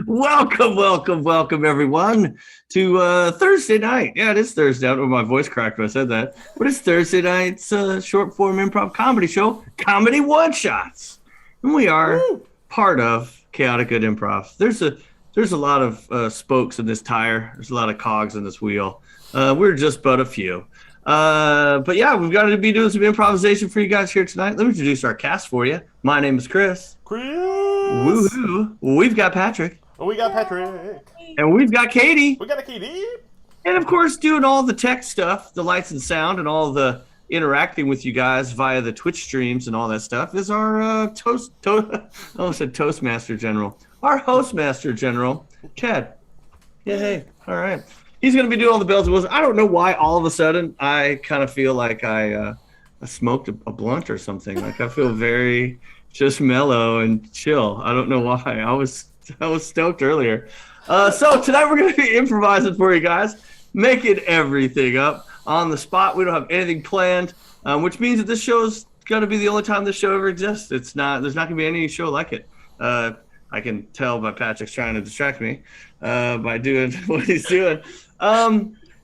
Welcome, everyone to Thursday night. Yeah, it is Thursday. I don't know my voice cracked when I said that, but it's Thursday night's short form improv comedy show, Comedy One Shots, and we are part of Chaotic Good Improv. There's a lot of spokes in this tire. There's a lot of cogs in this wheel. We're just but a few. But yeah, we've got to be doing some improvisation for you guys here tonight. Let me introduce our cast for you. My name is Chris. Woohoo! We've got Patrick. We got Patrick. And we've got Katie. We got a Katie. And of course, doing all the tech stuff, the lights and sound, and all the interacting with you guys via the Twitch streams and all that stuff is our I almost said Toastmaster General. Our Hostmaster General, Chad. Yeah, hey. All right. He's going to be doing all the bells and whistles. I don't know why all of a sudden I kind of feel like I smoked a blunt or something. Like I feel very just mellow and chill. I don't know why. I was stoked earlier. So tonight we're going to be improvising for you guys, making everything up on the spot. We don't have anything planned, which means that this show's going to be the only time this show ever exists. There's not going to be any show like it. I can tell by Patrick's trying to distract me by doing what he's doing.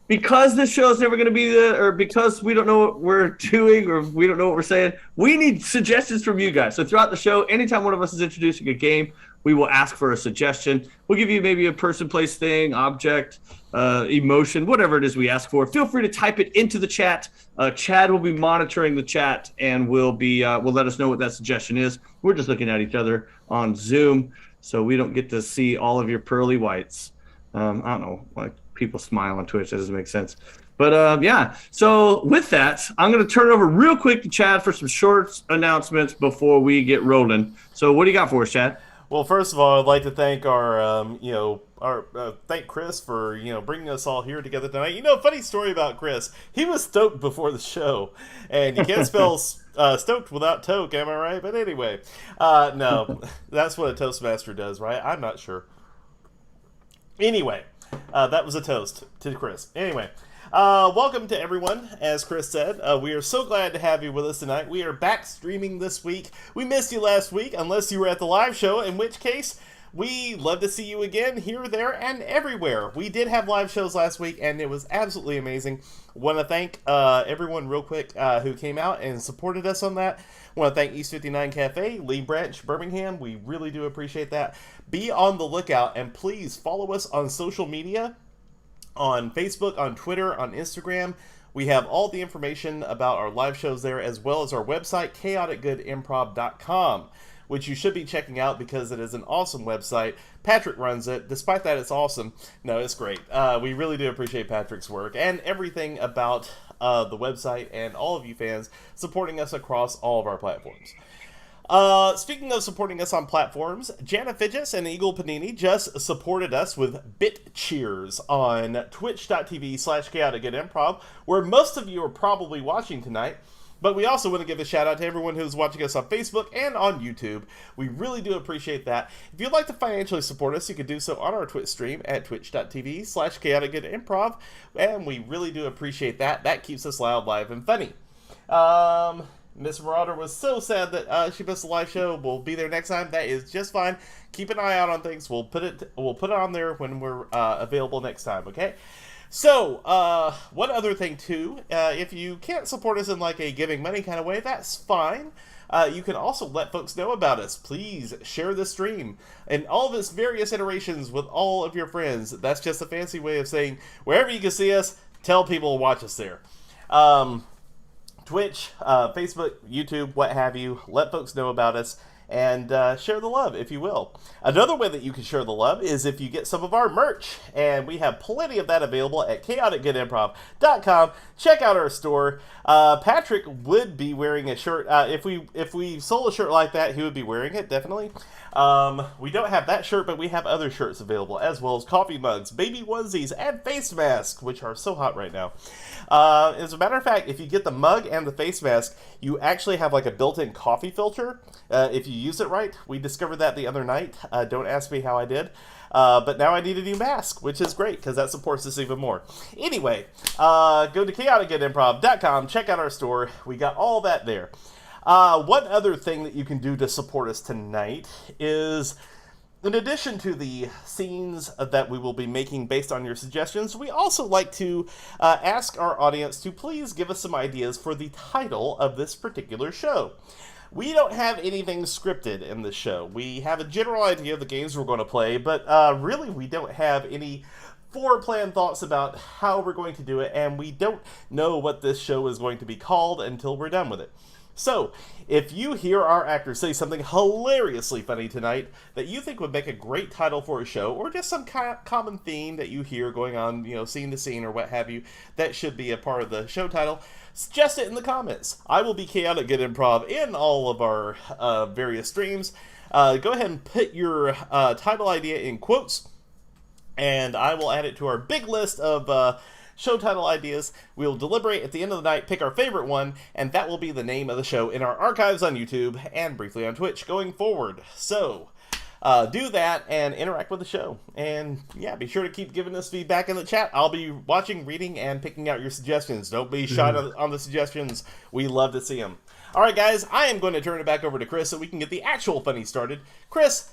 Because this show is never going to be or because we don't know what we're doing or we don't know what we're saying, we need suggestions from you guys. So throughout the show, anytime one of us is introducing a game, we will ask for a suggestion. We'll give you maybe a person, place, thing, object, emotion, whatever it is we ask for. Feel free to type it into the chat. Chad will be monitoring the chat and will let us know what that suggestion is. We're just looking at each other on Zoom, so we don't get to see all of your pearly whites. I don't know, like people smile on Twitch. That doesn't make sense. But yeah, so with that, I'm going to turn it over real quick to Chad for some short announcements before we get rolling. So what do you got for us, Chad? Well, first of all, I'd like to thank thank Chris for, bringing us all here together tonight. Funny story about Chris. He was stoked before the show, and you can't spell stoked without toke, am I right? But anyway, no, that's what a Toastmaster does, right? I'm not sure. Anyway, that was a toast to Chris. Anyway, welcome to everyone. As Chris said, we are so glad to have you with us tonight. We are back streaming this week. We missed you last week, unless you were at the live show, in which case we love to see you again here, there, and everywhere. We did have live shows last week, and it was absolutely amazing. Want to thank everyone real quick who came out and supported us on that. Want to thank East 59 Cafe, Lee Branch, Birmingham. We really do appreciate that. Be on the lookout, and please follow us on social media, on Facebook, on Twitter, on Instagram. We have all the information about our live shows there, as well as our website, chaoticgoodimprov.com, which you should be checking out because it is an awesome website. Patrick runs it. Despite that, it's awesome. No, it's great. We really do appreciate Patrick's work and everything about the website and all of you fans supporting us across all of our platforms. Speaking of supporting us on platforms, Jana Fidges and Eagle Panini just supported us with Bit Cheers on twitch.tv/chaoticgoodimprov, where most of you are probably watching tonight. But we also want to give a shout out to everyone who's watching us on Facebook and on YouTube. We really do appreciate that. If you'd like to financially support us, you can do so on our Twitch stream at twitch.tv/chaoticgoodimprov. And we really do appreciate that. That keeps us loud, live, and funny. Miss Marauder was so sad that she missed the live show. We'll be there next time. That is just fine. Keep an eye out on things. We'll put it on there when we're available next time, okay? So, one other thing too, if you can't support us in like a giving money kind of way, that's fine. You can also let folks know about us. Please share the stream and all of its various iterations with all of your friends. That's just a fancy way of saying wherever you can see us, tell people to watch us there. Twitch, Facebook, YouTube, what have you. Let folks know about us. And share the love, if you will. Another way that you can share the love is if you get some of our merch. And we have plenty of that available at chaoticgoodimprov.com. Check out our store. Patrick would be wearing a shirt. If we sold a shirt like that, he would be wearing it, definitely. We don't have that shirt, but we have other shirts available, as well as coffee mugs, baby onesies, and face masks, which are so hot right now. As a matter of fact, if you get the mug and the face mask, you actually have like a built-in coffee filter if you use it right. We discovered that the other night. Don't ask me how I did. But now I need a new mask, which is great because that supports us even more. Anyway, go to chaoticgoodimprov.com, check out our store. We got all that there. One other thing that you can do to support us tonight is, in addition to the scenes that we will be making based on your suggestions, we also like to ask our audience to please give us some ideas for the title of this particular show. We don't have anything scripted in this show. We have a general idea of the games we're going to play, but really we don't have any foreplanned thoughts about how we're going to do it, and we don't know what this show is going to be called until we're done with it. So, if you hear our actors say something hilariously funny tonight that you think would make a great title for a show, or just some common theme that you hear going on, scene to scene or what have you, that should be a part of the show title, suggest it in the comments. I will be Chaotic Good Improv in all of our various streams. Go ahead and put your title idea in quotes, and I will add it to our big list of show title ideas. We will deliberate at the end of the night, pick our favorite one, and that will be the name of the show in our archives on YouTube and briefly on Twitch going forward. So, do that and interact with the show. And yeah, be sure to keep giving us feedback in the chat. I'll be watching, reading, and picking out your suggestions. Don't be shy on the suggestions. We love to see them. All right, guys, I am going to turn it back over to Chris so we can get the actual funny started. Chris,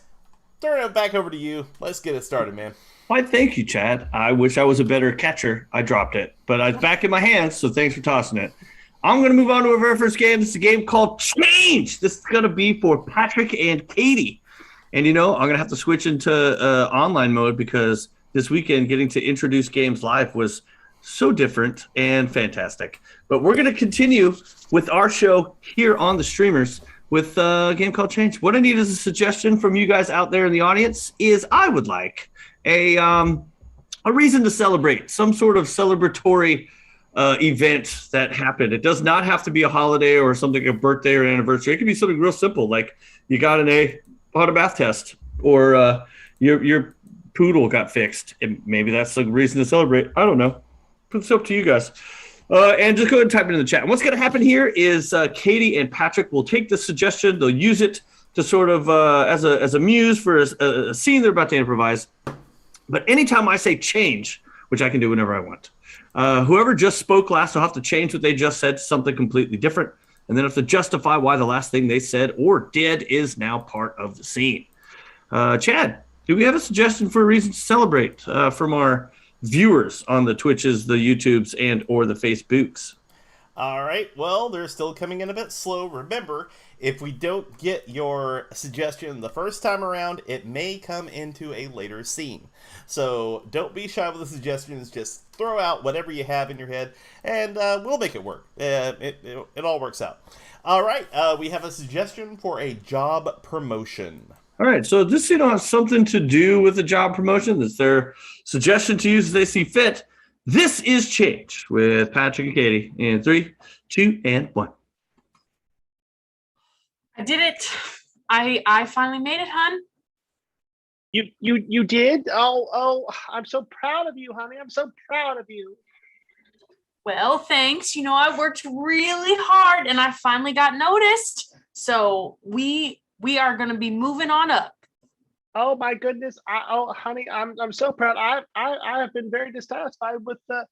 turn it back over to you. Let's get it started, man. Why, thank you, Chad. I wish I was a better catcher. I dropped it, but it's back in my hands, so thanks for tossing it. I'm going to move on to our very first game. This is a game called Change. This is going to be for Patrick and Katie. And, I'm going to have to switch into online mode because this weekend getting to introduce games live was so different and fantastic. But we're going to continue with our show here on the streamers with a game called Change. What I need is a suggestion from you guys out there in the audience is I would like a reason to celebrate, some sort of celebratory event that happened. It does not have to be a holiday or something, a birthday or an anniversary. It could be something real simple, like you got an A on a math test, or your poodle got fixed, and maybe that's a reason to celebrate. I don't know. It's up to you guys. And just go ahead and type it in the chat. And what's going to happen here is Katie and Patrick will take the suggestion. They'll use it to sort of as a muse for a scene they're about to improvise. But anytime I say change, which I can do whenever I want, whoever just spoke last will have to change what they just said to something completely different, and then have to justify why the last thing they said or did is now part of the scene. Chad, do we have a suggestion for a reason to celebrate from our viewers on the Twitches, the YouTubes, and or the Facebooks? All right, well, they're still coming in a bit slow. Remember, if we don't get your suggestion the first time around, it may come into a later scene. So don't be shy with the suggestions. Just throw out whatever you have in your head, and we'll make it work. It all works out. All right, we have a suggestion for a job promotion. All right, so this has something to do with the job promotion. That's their suggestion to use as they see fit. This is Change with Patrick and Katie in 3, 2, and 1. I did it. I finally made it, hon. You did? Oh, I'm so proud of you, honey. I'm so proud of you. Well, thanks. I worked really hard and I finally got noticed. So we are going to be moving on up. Oh my goodness! Honey, I'm so proud. I have been very dissatisfied with the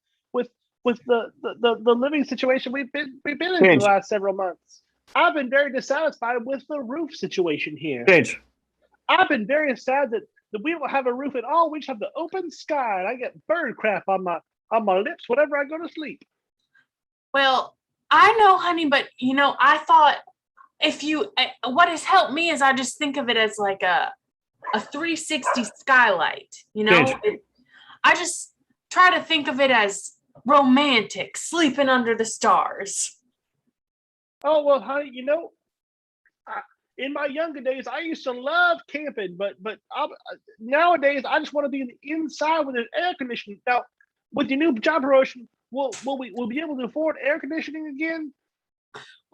living situation we've been in for the last several months. I've been very dissatisfied with the roof situation here. Change. I've been very sad that we don't have a roof at all. We just have the open sky, and I get bird crap on my lips whenever I go to sleep. Well, I know, honey, but I thought what has helped me is I just think of it as like a 360 skylight, I just try to think of it as romantic, sleeping under the stars. Oh, well, honey, in my younger days, I used to love camping, but nowadays I just want to be inside with an air conditioning. Now, with your new job promotion, will we be able to afford air conditioning again?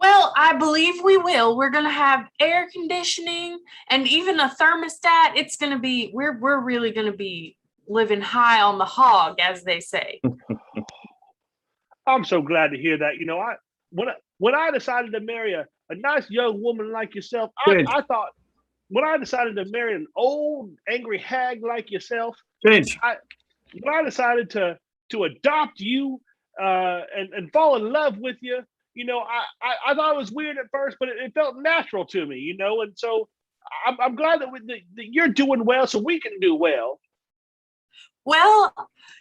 Well, I believe we will. We're going to have air conditioning and even a thermostat. It's going to be, we're really going to be living high on the hog, as they say. I'm so glad to hear that. When I decided to marry a nice young woman like yourself, I thought when I decided to marry an old, angry hag like yourself, Change. when I decided to adopt you and fall in love with you, I thought it was weird at first, but it felt natural to me, and so I'm glad that you're doing well, so we can do well. Well,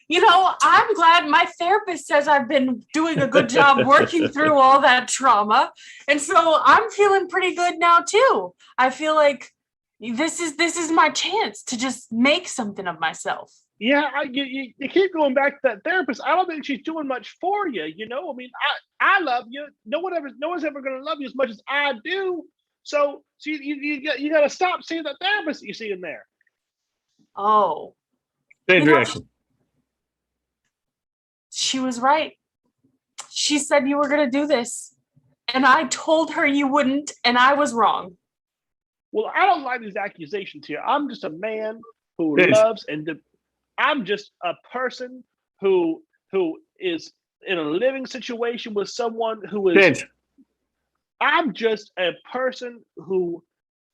I'm glad my therapist says I've been doing a good job working through all that trauma. And so I'm feeling pretty good now too. I feel like this is my chance to just make something of myself. Yeah, you keep going back to that therapist. I don't think she's doing much for you. I mean, I love you. No one's ever going to love you as much as I do. So you got to stop seeing that therapist that you see in there. Oh. Change reaction. She was right. She said you were going to do this. And I told her you wouldn't, and I was wrong. Well, I don't like these accusations here. I'm just a man who loves I'm just a person who is in a living situation with someone who is. Change. I'm just a person who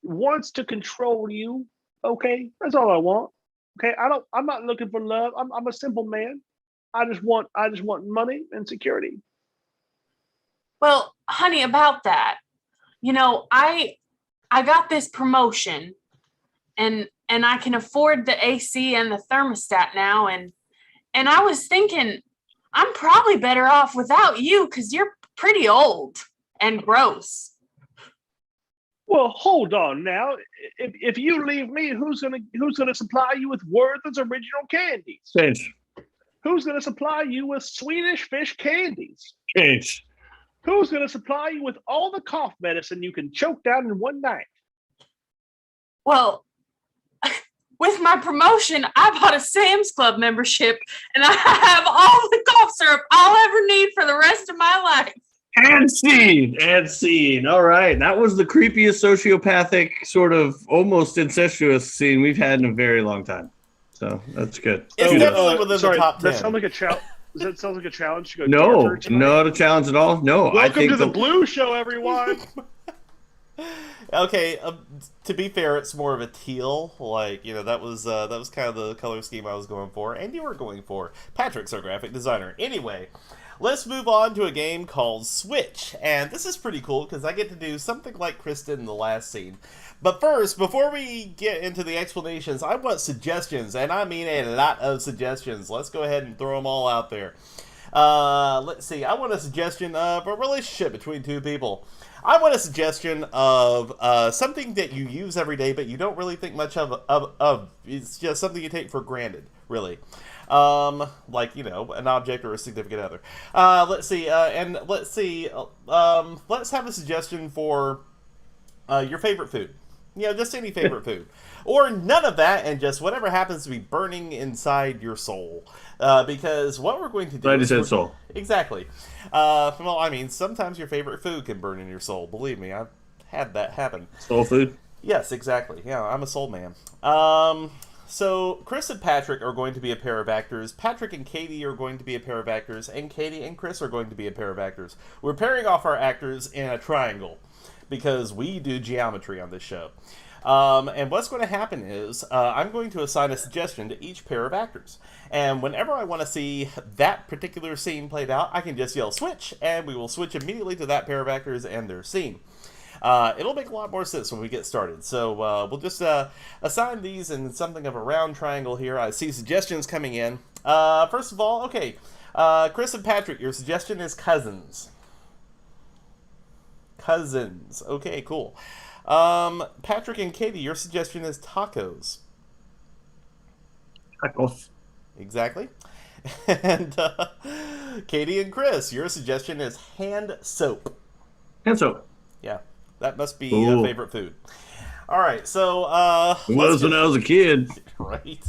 wants to control you. Okay, that's all I want. Okay, I'm not looking for love. I'm a simple man. I just want money and security. Well, honey, about that, I got this promotion, and I can afford the AC and the thermostat now, and I was thinking I'm probably better off without you because you're pretty old and gross. Well, hold on now. If you leave me, who's gonna supply you with Werther's original candies? Change. Who's gonna supply you with Swedish fish candies? Change. Who's gonna supply you with all the cough medicine you can choke down in one night? Well, with my promotion, I bought a Sam's Club membership, and I have all the cough syrup I'll ever need for the rest of my life. And scene. All right. That was the creepiest sociopathic, sort of almost incestuous scene we've had in a very long time. So that's good. It's definitely within the top 10. That sounds like a challenge. Does that sound like a challenge to go? No, not a challenge at all. No, Welcome to the Blue Show, everyone. Okay, to be fair, it's more of a teal. That was kind of the color scheme I was going for, and you were going for. Patrick's our graphic designer. Anyway, let's move on to a game called Switch, and this is pretty cool because I get to do something like Chris did in the last scene. But first, before we get into the explanations, I want suggestions, and I mean a lot of suggestions. Let's go ahead and throw them all out there. Let's see. I want a suggestion of a relationship between two people. I want a suggestion of something that you use every day, but you don't really think much of. It's just something you take for granted, really. Like, an object or a significant other. Let's see. Let's have a suggestion for your favorite food. Just any favorite food. Or none of that, and just whatever happens to be burning inside your soul. Because what we're going to do... I just said soul. Exactly. Well, I mean, sometimes your favorite food can burn in your soul. Believe me, I've had that happen. Soul food? Yes, exactly. Yeah, I'm a soul man. So, Chris and Patrick are going to be a pair of actors. Patrick and Katie are going to be a pair of actors. And Katie and Chris are going to be a pair of actors. We're pairing off our actors in a triangle, because we do geometry on this show. And what's going to happen is I'm going to assign a suggestion to each pair of actors. And whenever I want to see that particular scene played out, I can just yell switch, and we will switch immediately to that pair of actors and their scene. It'll make a lot more sense when we get started. So we'll just assign these in something of a round triangle here. I see suggestions coming in. First of all, okay, Chris and Patrick, your suggestion is cousins. Cousins. Okay, cool. Patrick and Katie, your suggestion is tacos. Tacos. Exactly. And Katie and Chris, your suggestion is hand soap. Hand soap. Yeah, that must be a favorite food. All right, so it was when I was a kid. Right.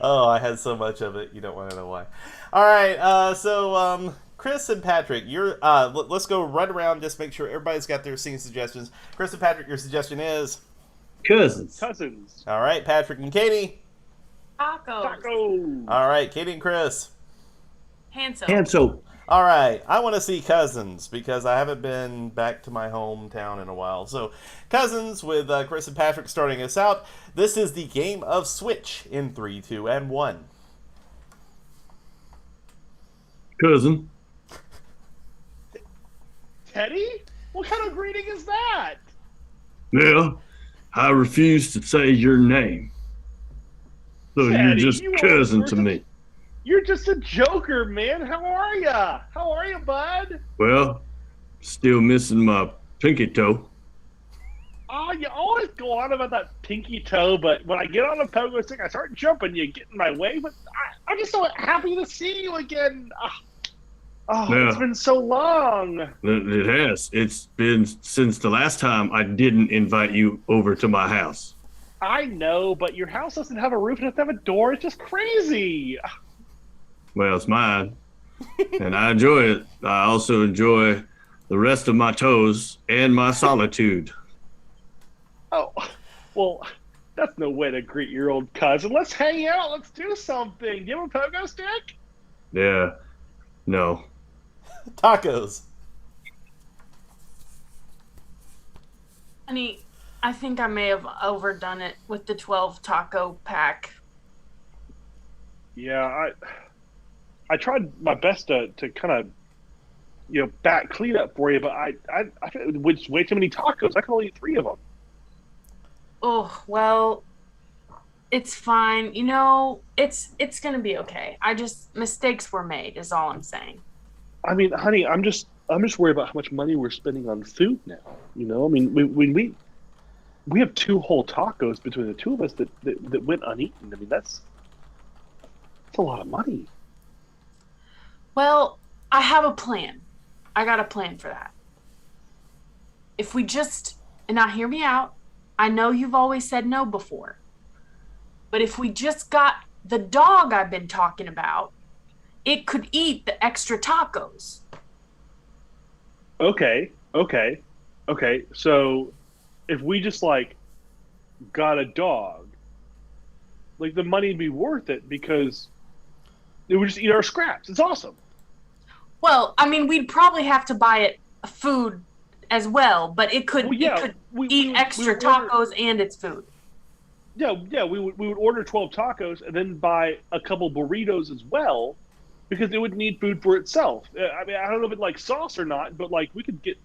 Oh, I had so much of it. You don't want to know why. All right, so Chris and Patrick, you're let's go right around. Just make sure everybody's got their scene suggestions. Chris and Patrick, your suggestion is cousins. All right, Patrick and Katie. Tacos. All right, Katie and Chris. Hand soap. Hand soap. All right, I want to see Cousins because I haven't been back to my hometown in a while. So, Cousins with Chris and Patrick starting us out. This is the game of Switch in 3, 2, and 1. Cousin. Teddy? What kind of greeting is that? Well, I refuse to say your name. So Teddy, you're just you cousin to me. You're just a joker, man. How are ya? How are you, bud? Well, still missing my pinky toe. Oh, you always go on about that pinky toe, but when I get on a pogo stick, I start jumping. You get in my way, but I'm just so happy to see you again. Yeah. It's been so long. It has. It's been since the last time I didn't invite you over to my house. I know, but your house doesn't have a roof and doesn't have a door. It's just crazy. Well, it's mine, and I enjoy it. I also enjoy the rest of my toes and my solitude. Oh, well, that's no way to greet your old cousin. Let's hang out. Let's do something. Do you have a pogo stick? Yeah. No. Tacos. Honey, I think I may have overdone it with the 12 taco pack. Yeah, I tried my best to kind of back clean up for you, but I think it was way too many tacos. I can only eat 3 of them. Oh, well, it's fine. It's going to be okay. Mistakes were made is all I'm saying. I mean, honey, I'm just worried about how much money we're spending on food now. I mean, we have 2 whole tacos between the 2 of us that went uneaten. I mean, that's a lot of money. Well, I have a plan. I got a plan for that. If we just, and now hear me out, I know you've always said no before, but if we just got the dog I've been talking about, it could eat the extra tacos. Okay. So if we just got a dog, the money would be worth it because it would just eat our scraps. It's awesome. Well, I mean, we'd probably have to buy it food as well, but it could eat extra tacos and its food. Yeah, we would order 12 tacos and then buy a couple burritos as well, because it would need food for itself. I mean, I don't know if it likes sauce or not, but we could get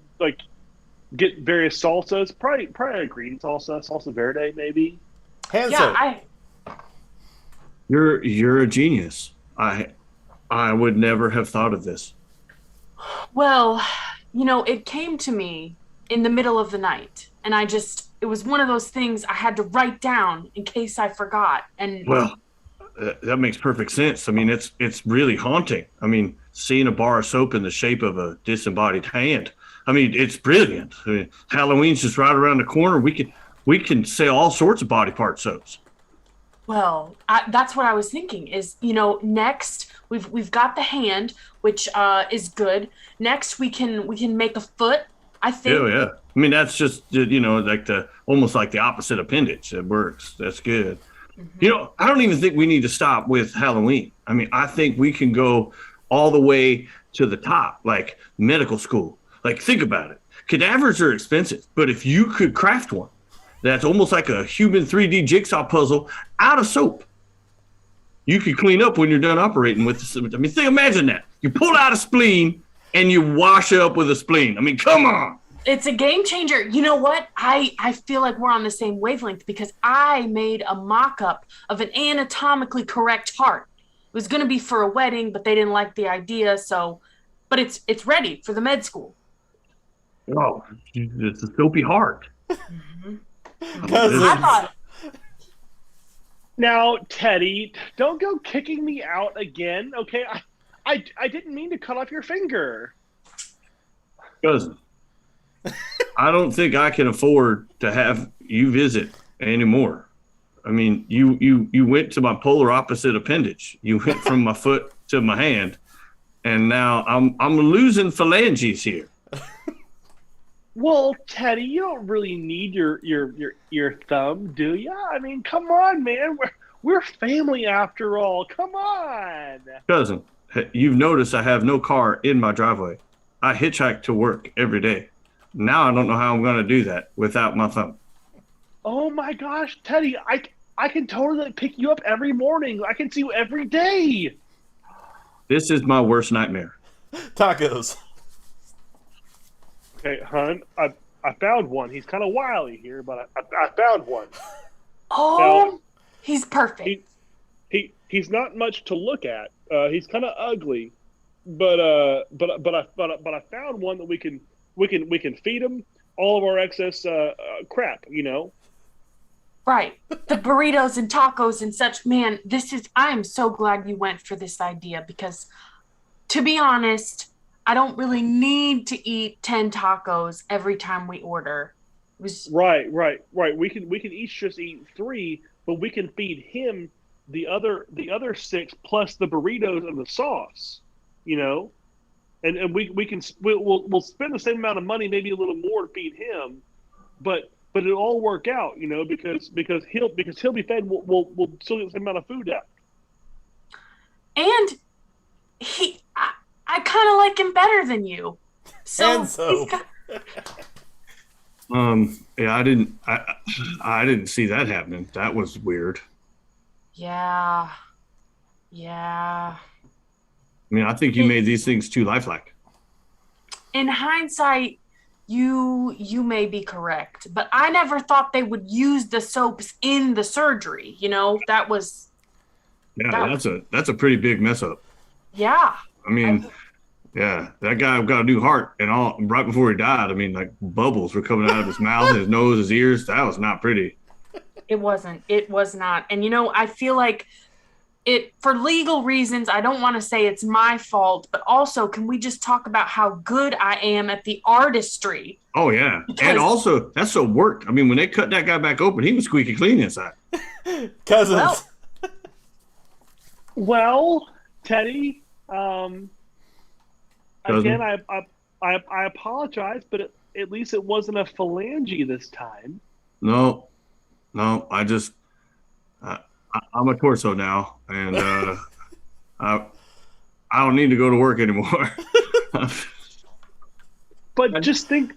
various salsas, probably a green salsa verde maybe. Hand soap. You're a genius. I would never have thought of this. Well, it came to me in the middle of the night, and it was one of those things I had to write down in case I forgot. And well, that makes perfect sense. I mean, it's really haunting. I mean, seeing a bar of soap in the shape of a disembodied hand. I mean, it's brilliant. I mean, Halloween's just right around the corner. We can sell all sorts of body part soaps. Well, that's what I was thinking is, next we've got the hand, which is good. Next we can make a foot. I think. Yeah. I mean, that's just almost like the opposite appendage. It works. That's good. Mm-hmm. I don't even think we need to stop with Halloween. I mean, I think we can go all the way to the top, like medical school. Think about it. Cadavers are expensive, but if you could craft one that's almost like a human 3D jigsaw puzzle out of soap, you could clean up when you're done operating with the. I mean, imagine that. You pull out a spleen and you wash up with a spleen. I mean, come on. It's a game changer. You know what? I feel like we're on the same wavelength because I made a mock-up of an anatomically correct heart. It was going to be for a wedding, but they didn't like the idea. But it's ready for the med school. Oh, it's a soapy heart. Mm-hmm. I thought. Now, Teddy, don't go kicking me out again, okay? I didn't mean to cut off your finger. Cousin, I don't think I can afford to have you visit anymore. I mean, you went to my polar opposite appendage. You went from my foot to my hand, and now I'm losing phalanges here. Well, Teddy, you don't really need your thumb, do you? I mean, come on, man. We're family after all. Come on. Cousin, you've noticed I have no car in my driveway. I hitchhike to work every day. Now I don't know how I'm going to do that without my phone. Oh my gosh, Teddy, I can totally pick you up every morning. I can see you every day. This is my worst nightmare. Tacos. Okay, hon, I found one. He's kind of wily here, but I found one. Oh, Now, he's perfect. he's not much to look at. He's kind of ugly, but I found one that we can feed him all of our excess crap. You know. Right. The burritos and tacos and such. Man, I am so glad you went for this idea because, to be honest, I don't really need to eat 10 tacos every time we order. It was Right. We can each just eat 3, but we can feed him the other 6 plus the burritos and the sauce. You know, and we'll spend the same amount of money, maybe a little more to feed him, but it'll all work out, you know, because he'll be fed. We'll still get the same amount of food out. and I kind of like him better than you. So, And so. Yeah, I didn't see that happening. That was weird. yeah. I mean, I think you made these things too lifelike. In hindsight, you may be correct, but I never thought they would use the soaps in the surgery. You know, that was Yeah, that's a pretty big mess up. yeah. I mean, yeah, that guy got a new heart, and all right before he died. I mean, like bubbles were coming out of his mouth, his nose, his ears. That was not pretty. It wasn't. It was not. And you know, I feel like for legal reasons, I don't want to say it's my fault, but also can we just talk about how good I am at the artistry? Oh yeah, and also that's a work. I mean, when they cut that guy back open, he was squeaky clean inside. Cousins. Well, Teddy, Cousin? again, I apologize, but at least it wasn't a phalange this time. No, I'm a torso now, and I don't need to go to work anymore. But just think.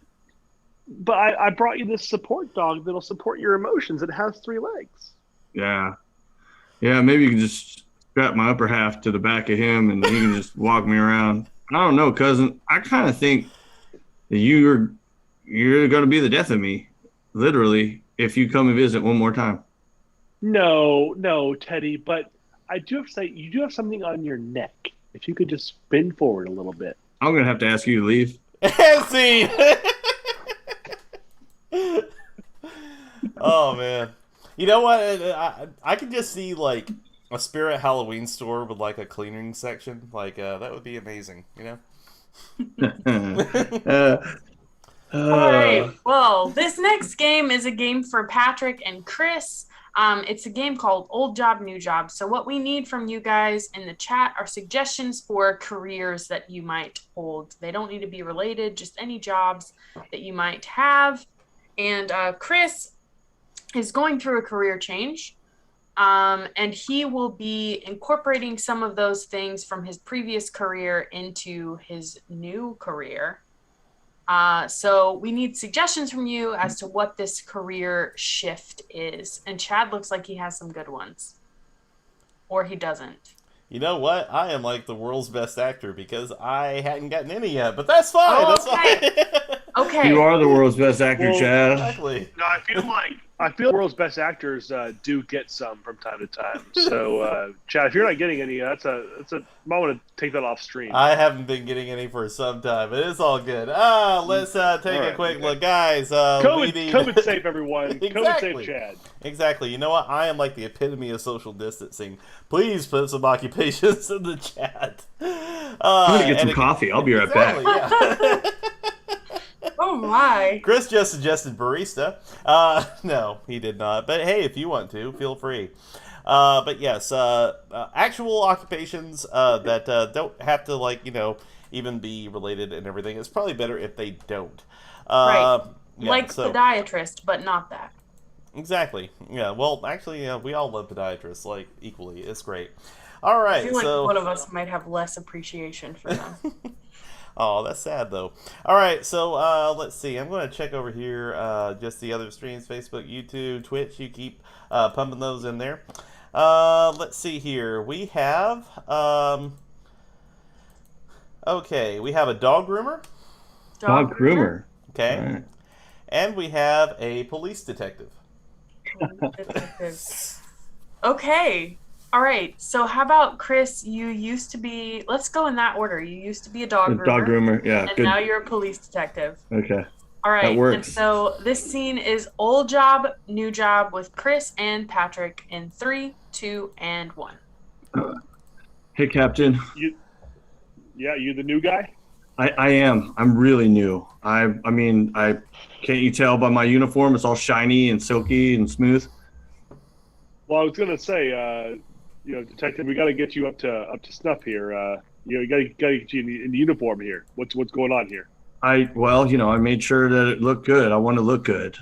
But I brought you this support dog that'll support your emotions. It has 3 legs. Yeah, maybe you can just strap my upper half to the back of him, and he can just walk me around. I don't know, cousin. I kind of think that you're going to be the death of me, literally, if you come and visit one more time. No, Teddy. But I do have to say, you do have something on your neck. If you could just bend forward a little bit. I'm going to have to ask you to leave. See. Oh man, you know what? I can just see like a Spirit Halloween store with like a cleaning section. Like that would be amazing. You know. All right. Well, this next game is a game for Patrick and Chris. It's a game called Old Job, New Job. So what we need from you guys in the chat are suggestions for careers that you might hold. They don't need to be related, just any jobs that you might have. And Chris is going through a career change. And he will be incorporating some of those things from his previous career into his new career. So we need suggestions from you as to what this career shift is. And Chad looks like he has some good ones. Or he doesn't. You know what? I am like the world's best actor because I hadn't gotten any yet, but that's fine. Oh, that's okay. fine. Okay. You are the world's best actor, Well, Chad. Exactly. No, I feel the world's best actors do get some from time to time. So, Chad, if you're not getting any, that's a moment to take that off stream. I haven't been getting any for some time, but it's all good. Let's take a quick look, guys. COVID safe, everyone. Exactly. COVID safe, Chad. Exactly. You know what? I am like the epitome of social distancing. Please put some occupations in the chat. I'm going to get some coffee. I'll be right back. Yeah. Oh my. Chris just suggested barista. No, he did not. But hey, if you want to, feel free. But yes, actual occupations that don't have to even be related and everything. It's probably better if they don't. Right. Yeah, like podiatrist, but not that. Exactly. Yeah. Well, actually, we all love podiatrists equally. It's great. All I right, feel like so one of us might have less appreciation for them. oh, that's sad though. All right, so let's see. I'm going to check over here just the other streams: Facebook, YouTube, Twitch. You keep pumping those in there. Let's see here. We have okay. We have a dog groomer. Dog groomer. Okay, All right. and we have a police detective. Detective. Okay. All right. So how about Chris? You used to be. Let's go in that order. You used to be a dog groomer, Dog groomer. Yeah. and Good. now you're a police detective. Okay. All right. That works. And so this scene is old job, new job with Chris and Patrick in 3, 2, and 1. Hey, Captain. You the new guy? I am. I'm really new. I mean, can't you tell by my uniform? It's all shiny and silky and smooth. Well, I was gonna say, detective, we got to get you up to snuff here. You got to get you in the uniform here. What's going on here? I made sure that it looked good. I want to look good.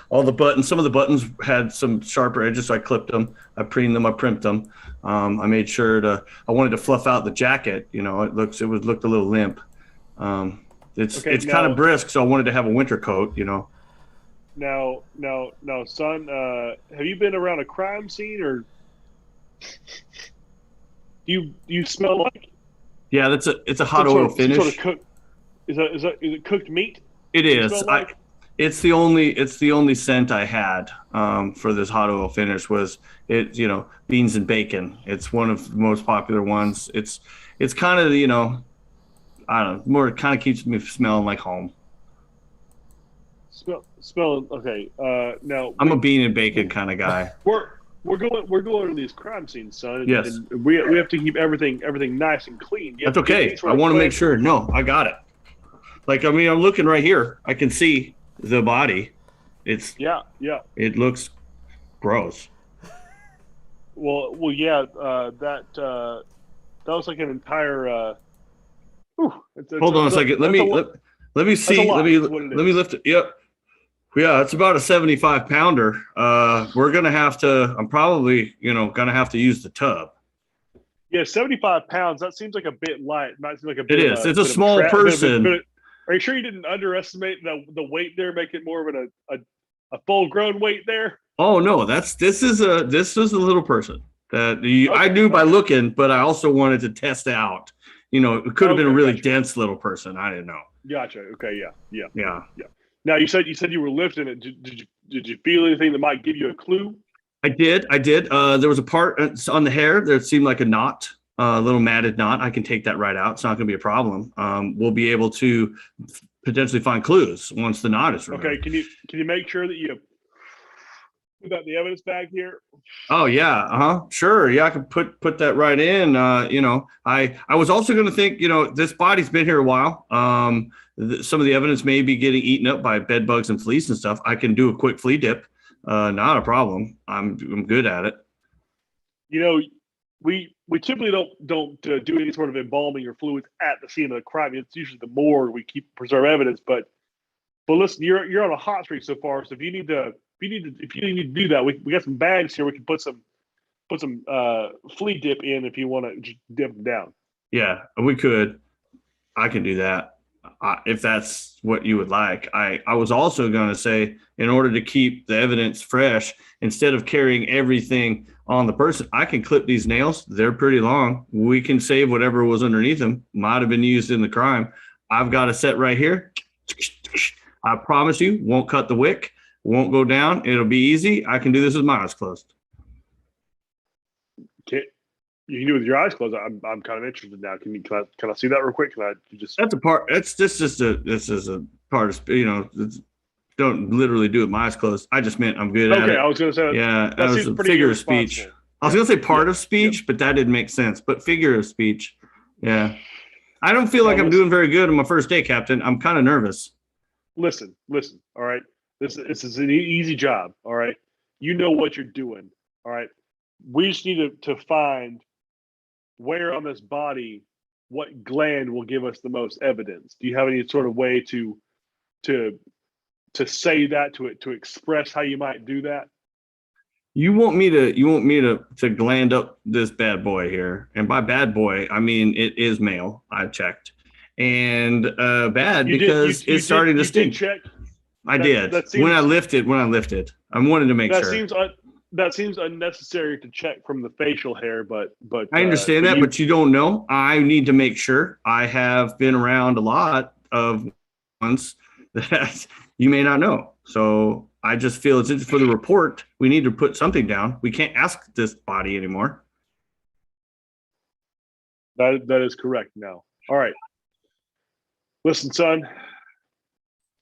All the buttons, some of the buttons had some sharper edges, so I clipped them. I preened them. I primped them. I made sure I wanted to fluff out the jacket. It looked a little limp. It's kind of brisk, so I wanted to have a winter coat. Now, son, have you been around a crime scene, or do you smell like? Yeah, it's a hot oil finish. Sort of cooked. Is it cooked meat? It is. Like? It's the only scent I had for this hot oil finish was beans and bacon. It's one of the most popular ones. It's kind of I don't know, more it kind of keeps me smelling like home. Smelling okay. Now I'm a bean and bacon kind of guy. We're going to these crime scenes, son. Yes. And we have to keep everything nice and clean. That's okay. I want to make sure. No, I got it. Like, I mean, I'm looking right here. I can see the body. It's yeah. It looks gross. Well, yeah. That was like an entire. Hold on a second. Let me see. Let me lift it. Yep. Yeah, it's about a 75 pounder. We're gonna have to. I'm probably gonna have to use the tub. Yeah, 75 pounds. That seems like a bit light. Might seem like a bit. It is. It's a small person. Are you sure you didn't underestimate the weight there? Make it more of a full grown weight there. Oh no, this is a little person that I knew by looking, but I also wanted to test out. It could have been a really dense little person. I didn't know. Gotcha. Okay. Yeah. Yeah. Now you said you were lifting it. Did you feel anything that might give you a clue? I did. There was a part on the hair that seemed like a knot, a little matted knot. I can take that right out. It's not going to be a problem. We'll be able to potentially find clues once the knot is removed. Okay. Can you make sure that you put that in the evidence bag here? Oh yeah. Sure. Yeah, I could put that right in. I was also going to think, this body's been here a while. Some of the evidence may be getting eaten up by bed bugs and fleas and stuff. I can do a quick flea dip. Not a problem. I'm good at it. We typically don't do any sort of embalming or fluids at the scene of the crime. It's usually the morgue we preserve evidence. But listen, you're on a hot streak so far. So if you need to do that, we got some bags here. We can put some flea dip in if you want to just dip them down. Yeah, we could. I can do that if that's what you would like. I was also going to say, in order to keep the evidence fresh, instead of carrying everything on the person, I can clip these nails. They're pretty long. We can save whatever was underneath them. Might have been used in the crime. I've got a set right here. I promise you, won't cut the wick, won't go down. It'll be easy. I can do this with my eyes closed. Okay. You can do it with your eyes closed. I'm kind of interested now. Can I see that real quick? That's a part. This is a part of don't literally do it with my eyes closed. I just meant I'm good at it. Okay, I was going to say that was a figure of speech. I was going to say part of speech, but that didn't make sense. But figure of speech, yeah. I don't feel like I'm doing very good on my first day, Captain. I'm kind of nervous. Listen. All right, this is an easy job. All right, you know what you're doing. All right, we just need to find where on this body, what gland will give us the most evidence. Do you have any sort of way to say that to express how you might do that? You want me to gland up this bad boy here, and by bad boy I mean it is male. I checked, and bad because it's starting to stink. Check. I did when I lifted. I wanted to make sure. That seems unnecessary to check from the facial hair, but I understand that, but you don't know. I need to make sure. I have been around a lot of ones that you may not know, so I just feel it's for the report. We need to put something down. We can't ask this body anymore. That is correct now. All right. Listen, son,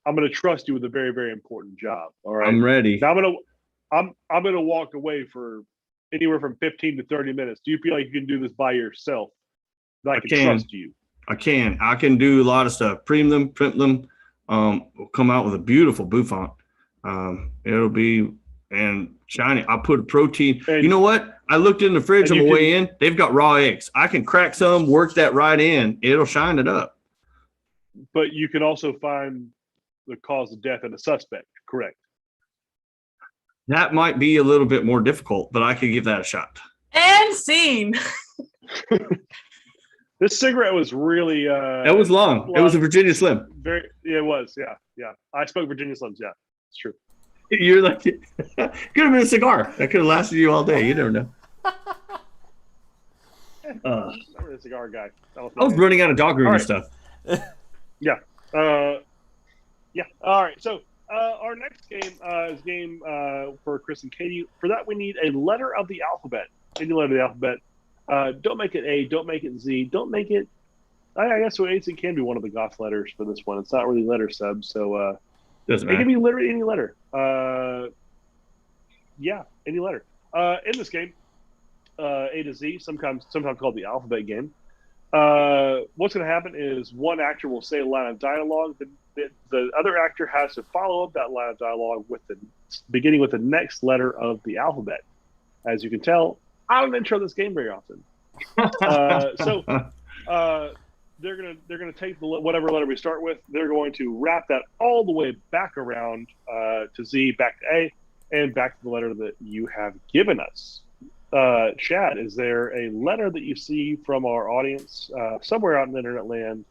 I'm going to trust you with a very, very important job. All right. I'm ready. Now I'm going to walk away for anywhere from 15 to 30 minutes. Do you feel like you can do this by yourself? That I can trust you. I can do a lot of stuff. Print them. We'll come out with a beautiful bouffant. It'll be and shiny. I'll put a protein. And you know what? I looked in the fridge on the way in. They've got raw eggs. I can crack some, work that right in. It'll shine it up. But you can also find the cause of death and the suspect, correct? That might be a little bit more difficult, but I could give that a shot. And scene. This cigarette was really that was long. It was a Virginia Slim. It was, yeah. I spoke Virginia Slims, yeah. It's true. You're like could have been a cigar. That could have lasted you all day. You never know. I'm not a cigar guy. I was running out of dog room and stuff. Yeah. Yeah. All right. So our next game is game for Chris and Katie. For that, we need a letter of the alphabet. Any letter of the alphabet. Don't make it A. Don't make it Z. Don't make it. I guess it can be one of the Goth letters for this one. It's not really letter sub, so it can be literally any letter. Yeah, any letter. In this game, A to Z, sometimes called the alphabet game. What's going to happen is one actor will say a line of dialogue. The other actor has to follow up that line of dialogue beginning with the next letter of the alphabet. As you can tell, I don't intro this game very often. They're gonna take whatever letter we start with. They're going to wrap that all the way back around to Z, back to A, and back to the letter that you have given us. Chad, is there a letter that you see from our audience somewhere out in the internet land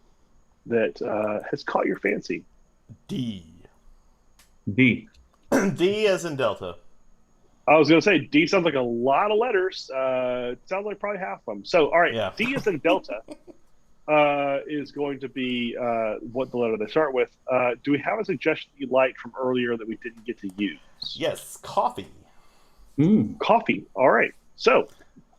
that has caught your fancy? D. D as in Delta. I was going to say D sounds like a lot of letters. Sounds like probably half of them. So, all right, yeah. D as in Delta is going to be what the letter they start with. Do we have a suggestion you liked from earlier that we didn't get to use? Yes, coffee. Coffee. All right. So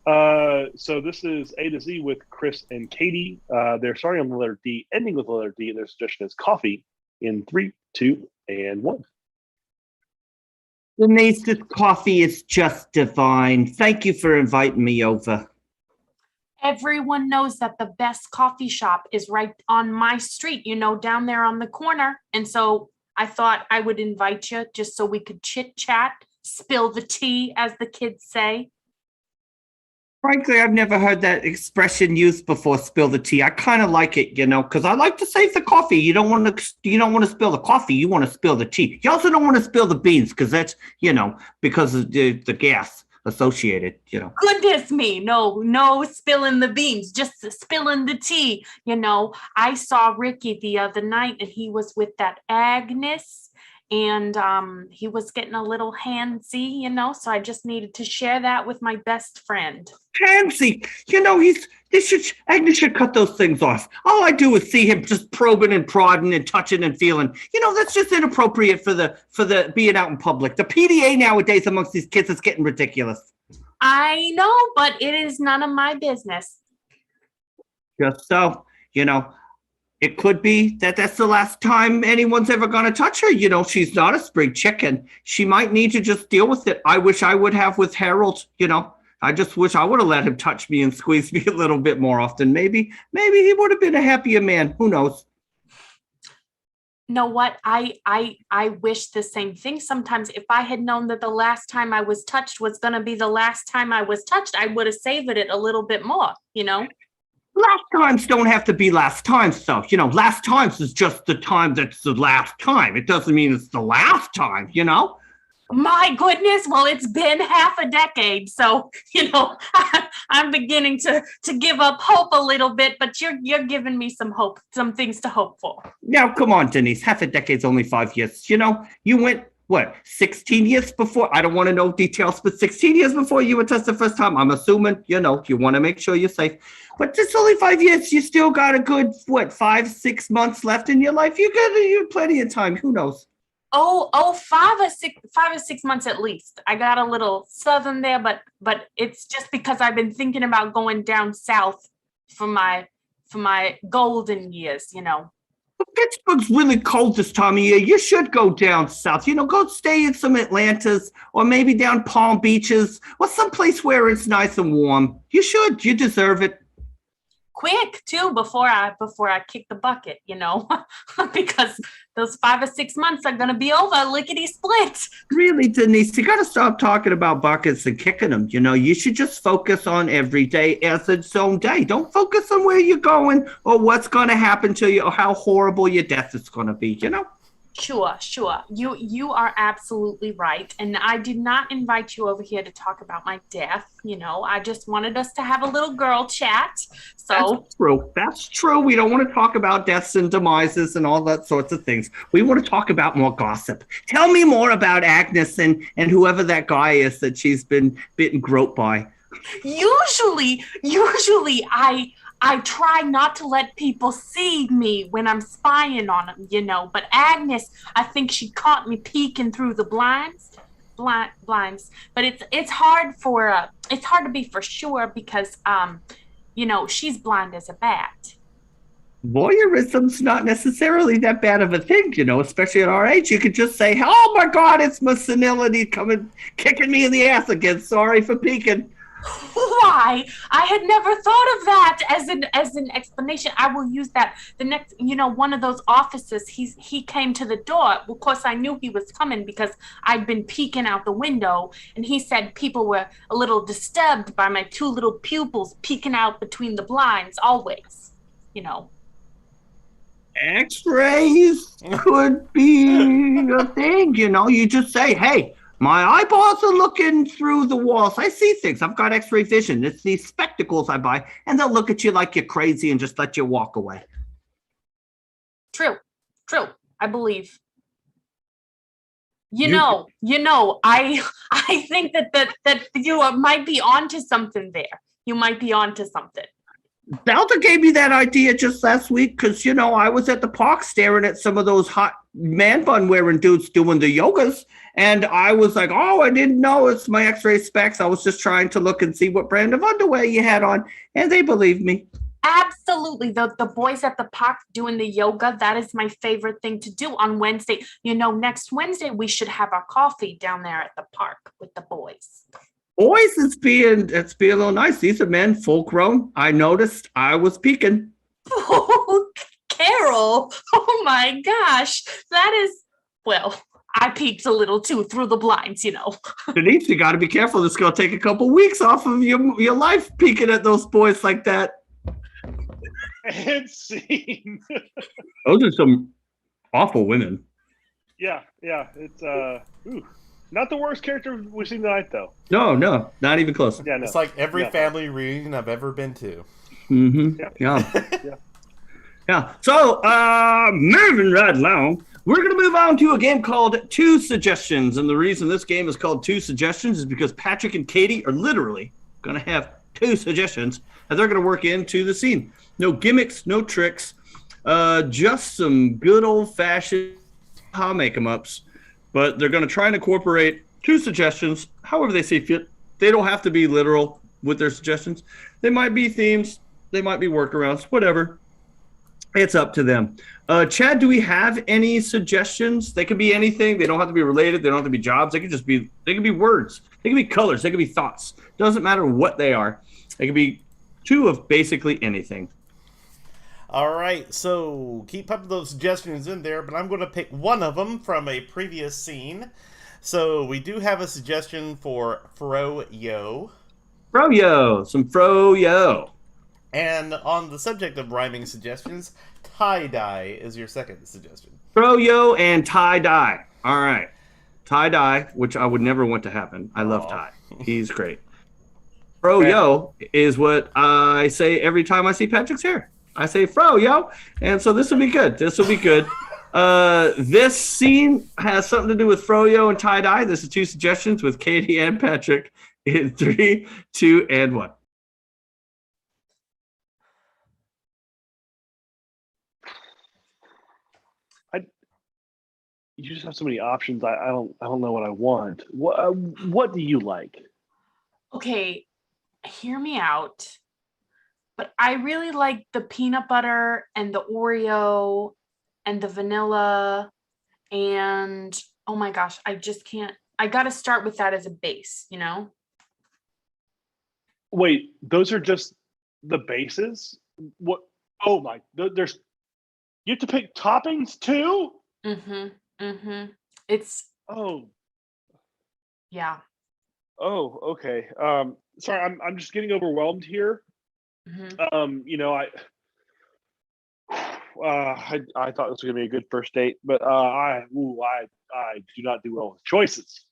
this is A to Z with Chris and Katie. They're starting on the letter D, ending with the letter D, and their suggestion is coffee in 3, 2, and 1. Denise, this coffee is just divine. Thank you for inviting me over. Everyone knows that the best coffee shop is right on my street, down there on the corner. And so I thought I would invite you just so we could chit chat, spill the tea, as the kids say. Frankly, I've never heard that expression used before, spill the tea. I kind of like it, because I like to save the coffee. You don't want to spill the coffee. You want to spill the tea. You also don't want to spill the beans because that's, because of the gas associated, Goodness me. No spilling the beans, just spilling the tea. I saw Ricky the other night and he was with that Agnes. And he was getting a little handsy, so I just needed to share that with my best friend. Handsy, Agnes should cut those things off. All I do is see him just probing and prodding and touching and feeling. That's just inappropriate for the being out in public. The PDA nowadays amongst these kids is getting ridiculous. I know, but it is none of my business. Just so, it could be that that's the last time anyone's ever going to touch her. She's not a spring chicken. She might need to just deal with it. I wish I would have with Harold. I just wish I would have let him touch me and squeeze me a little bit more often. Maybe he would have been a happier man. Who knows? Know what? I wish the same thing. Sometimes if I had known that the last time I was touched was going to be the last time I was touched, I would have savored it a little bit more, Last times don't have to be last times, though. Last times is just the time that's the last time. It doesn't mean it's the last time, My goodness. Well, it's been half a decade, so I'm beginning to give up hope a little bit. But you're giving me some hope, some things to hope for. Now, come on, Denise. Half a decade's only 5 years. You went, what, 16 years before? I don't want to know details, but 16 years before you were tested the first time. I'm assuming, you want to make sure you're safe. But it's only 5 years. You still got a good, 5-6 months left in your life. You got plenty of time. Who knows? Oh, 5 or 6 months at least. I got a little southern there, but it's just because I've been thinking about going down south for my golden years. Pittsburgh's really cold this time of year. You should go down south. Go stay in some Atlantas or maybe down Palm Beaches or someplace where it's nice and warm. You should. You deserve it. Quick too, before I kick the bucket, because those 5 or 6 months are gonna be over, lickety split. Really, Denise, you got to stop talking about buckets and kicking them. You should just focus on every day as its own day. Don't focus on where you're going or what's going to happen to you or how horrible your death is going to be. Sure. You are absolutely right. And I did not invite you over here to talk about my death. I just wanted us to have a little girl chat. So That's true. We don't want to talk about deaths and demises and all that sorts of things. We want to talk about more gossip. Tell me more about Agnes and whoever that guy is that she's been bitten groped by. Usually I try not to let people see me when I'm spying on them, but Agnes, I think she caught me peeking through the blinds. But it's hard to be for sure because she's blind as a bat. Voyeurism's not necessarily that bad of a thing, especially at our age. You could just say, "Oh my God, it's my senility coming, kicking me in the ass again. Sorry for peeking." Why? I had never thought of that as an explanation. I will use that. The next, one of those officers, he came to the door. Of course, I knew he was coming because I'd been peeking out the window, and he said people were a little disturbed by my 2 little pupils peeking out between the blinds always. X-rays could be a thing, You just say, "Hey, my eyeballs are looking through the walls. I see things. I've got X-ray vision. It's these spectacles I buy." And they'll look at you like you're crazy and just let you walk away. True. I believe. I think that you might be onto something there. You might be onto something. Balta gave me that idea just last week because, I was at the park staring at some of those hot man bun wearing dudes doing the yogas. And I was like, "Oh, I didn't know it's my X-ray specs. I was just trying to look and see what brand of underwear you had on." And they believed me. Absolutely. The boys at the park doing the yoga, that is my favorite thing to do on Wednesday. Next Wednesday, we should have our coffee down there at the park with the boys. Boys, it's being a little nice. These are men, full grown. I noticed I was peeking. Oh, Carol. Oh my gosh. That is, well, I peeked a little too through the blinds, Denise, you got to be careful. This is going to take a couple weeks off of your life peeking at those boys like that. And scene. Those are some awful women. Yeah. It's not the worst character we've seen tonight, though. No, not even close. Yeah, no. It's like every family reunion I've ever been to. Mm-hmm. Yeah. So, moving right along, we're going to move on to a game called Two Suggestions. And the reason this game is called Two Suggestions is because Patrick and Katie are literally going to have 2 suggestions that they're going to work into the scene. No gimmicks, no tricks, just some good old-fashioned make-em-ups. But they're going to try and incorporate 2 suggestions however they see fit. They don't have to be literal with their suggestions. They might be themes. They might be workarounds, whatever. It's up to them. Chad, do we have any suggestions? They could be anything. They don't have to be related. They don't have to be jobs. They could be words. They could be colors. They could be thoughts. Doesn't matter what they are. They could be 2 of basically anything. All right, so keep up those suggestions in there, but I'm going to pick one of them from a previous scene. So we do have a suggestion for Fro-Yo. Fro-Yo, some Fro-Yo. And on the subject of rhyming suggestions, tie-dye is your second suggestion. Fro-Yo and tie-dye. All right. tie-dye, which I would never want to happen. I love Aw. Ty. He's great. Fro-yo is what I say every time I see Patrick's hair. I say Fro-yo, and so this will be good. This will be good. This scene has something to do with Fro-yo and tie-dye. This is 2 suggestions with Katie and Patrick in 3, 2, and 1. You just have so many options. I don't know what I want. What do you like? Okay, hear me out. But I really like the peanut butter and the Oreo and the vanilla. And oh my gosh, I just can't. I got to start with that as a base, you know? Wait, those are just the bases? What? Oh my! There's you have to pick toppings too. It's Oh, yeah. okay. Sorry, I'm just getting overwhelmed here. You know, I thought this was gonna be a good first date, but I do not do well with choices.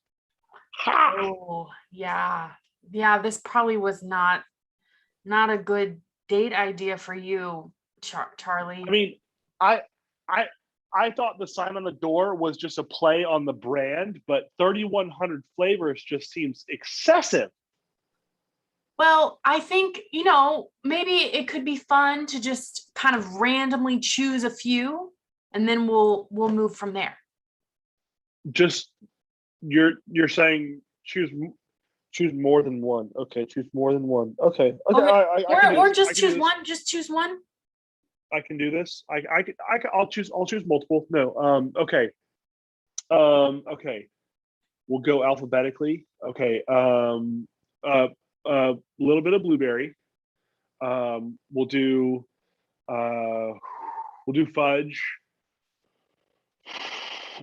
Ha! Oh, yeah. Yeah, this probably was not a good date idea for you, Charlie. I mean, I thought the sign on the door was just a play on the brand, but 3,100 flavors just seems excessive. Well, I think, you know, maybe it could be fun to just kind of randomly choose a few and then we'll move from there. Just you're saying choose more than one. Okay, choose more than one. Okay. Or just choose one, just choose one. I can do this. I'll choose multiple. No. Okay. Okay. We'll go alphabetically. Okay. A little bit of blueberry. We'll do fudge,